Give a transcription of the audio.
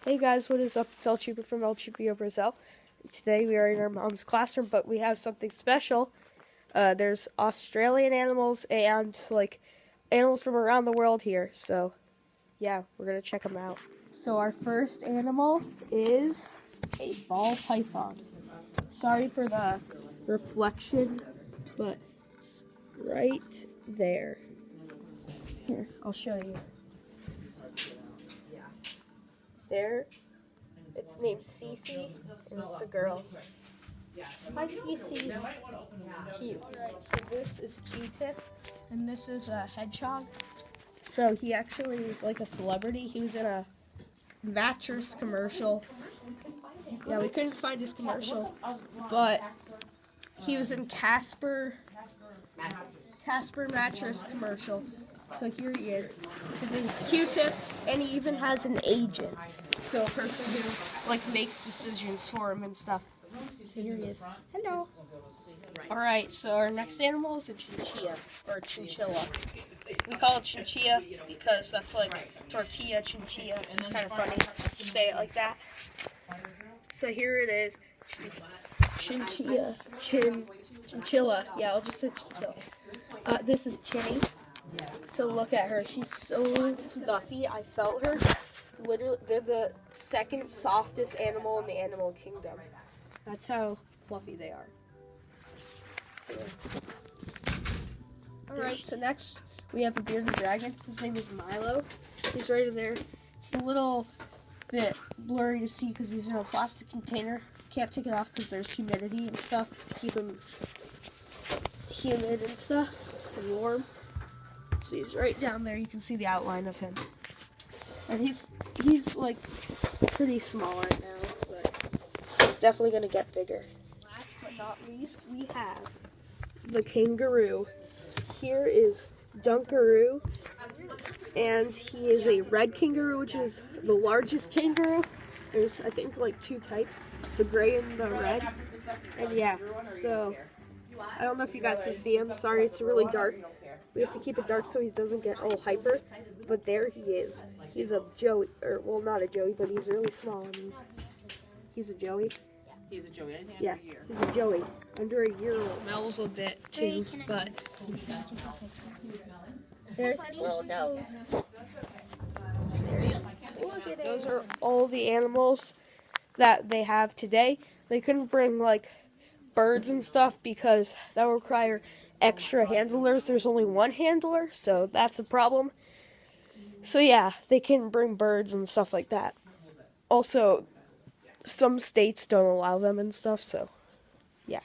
Hey guys, what is up? It's El Cheaper from El Cheaper Brazil. Today we are in our mom's classroom, but we have something special. There's Australian animals and animals from around the world here. So yeah, we're gonna check them out. So our first animal is a ball python. Sorry for the reflection, but it's right there. Here, I'll show you. There. It's named Cece, and it's a girl. Hi, Cece. Cute. Alright, so this is Q-Tip, and this is a hedgehog. So he actually is like a celebrity. He was in a mattress commercial. Yeah, we couldn't find his commercial, but he was in Casper mattress commercial. So here he is. His name is Q-Tip, and he even has an agent. So a person who makes decisions for him and stuff. So here he is. Hello. Alright, so our next animal is a chinchilla, or chinchilla. We call it chinchilla because that's like tortilla chinchilla. It's kind of funny to say it like that. So here it is. Chinchilla. Yeah, I'll just say chinchilla. This is Chinny. So look at her. She's so fluffy. I felt her. Literally, they're the second softest animal in the animal kingdom. That's how fluffy they are. Alright, so next we have a bearded dragon. His name is Milo. He's right in there. It's a little bit blurry to see because he's in a plastic container. Can't take it off because there's humidity and stuff to keep him humid and stuff and warm. So he's right down there. You can see the outline of him. And he's like pretty small right now, but he's definitely going to get bigger. Last but not least, we have the kangaroo. Here is Dunkaroo, and he is a red kangaroo, which is the largest kangaroo. There's, I think, like two types, the gray and the red. And yeah, so I don't know if you guys can see him. Sorry, it's really dark. We have to keep it dark so he doesn't get all hyper. But there he is. He's a joey, or well, not a joey, but he's really small. And he's a joey. He's a joey. Yeah, he's a joey. Under a year old. Smells a bit too, but there's his little nose. Look at it. Those are all the animals that they have today. They couldn't bring birds and stuff because that would require extra handlers. There's only one handler, so that's a problem. So yeah, they can bring birds and stuff like that. Also, some states don't allow them and stuff, so yeah.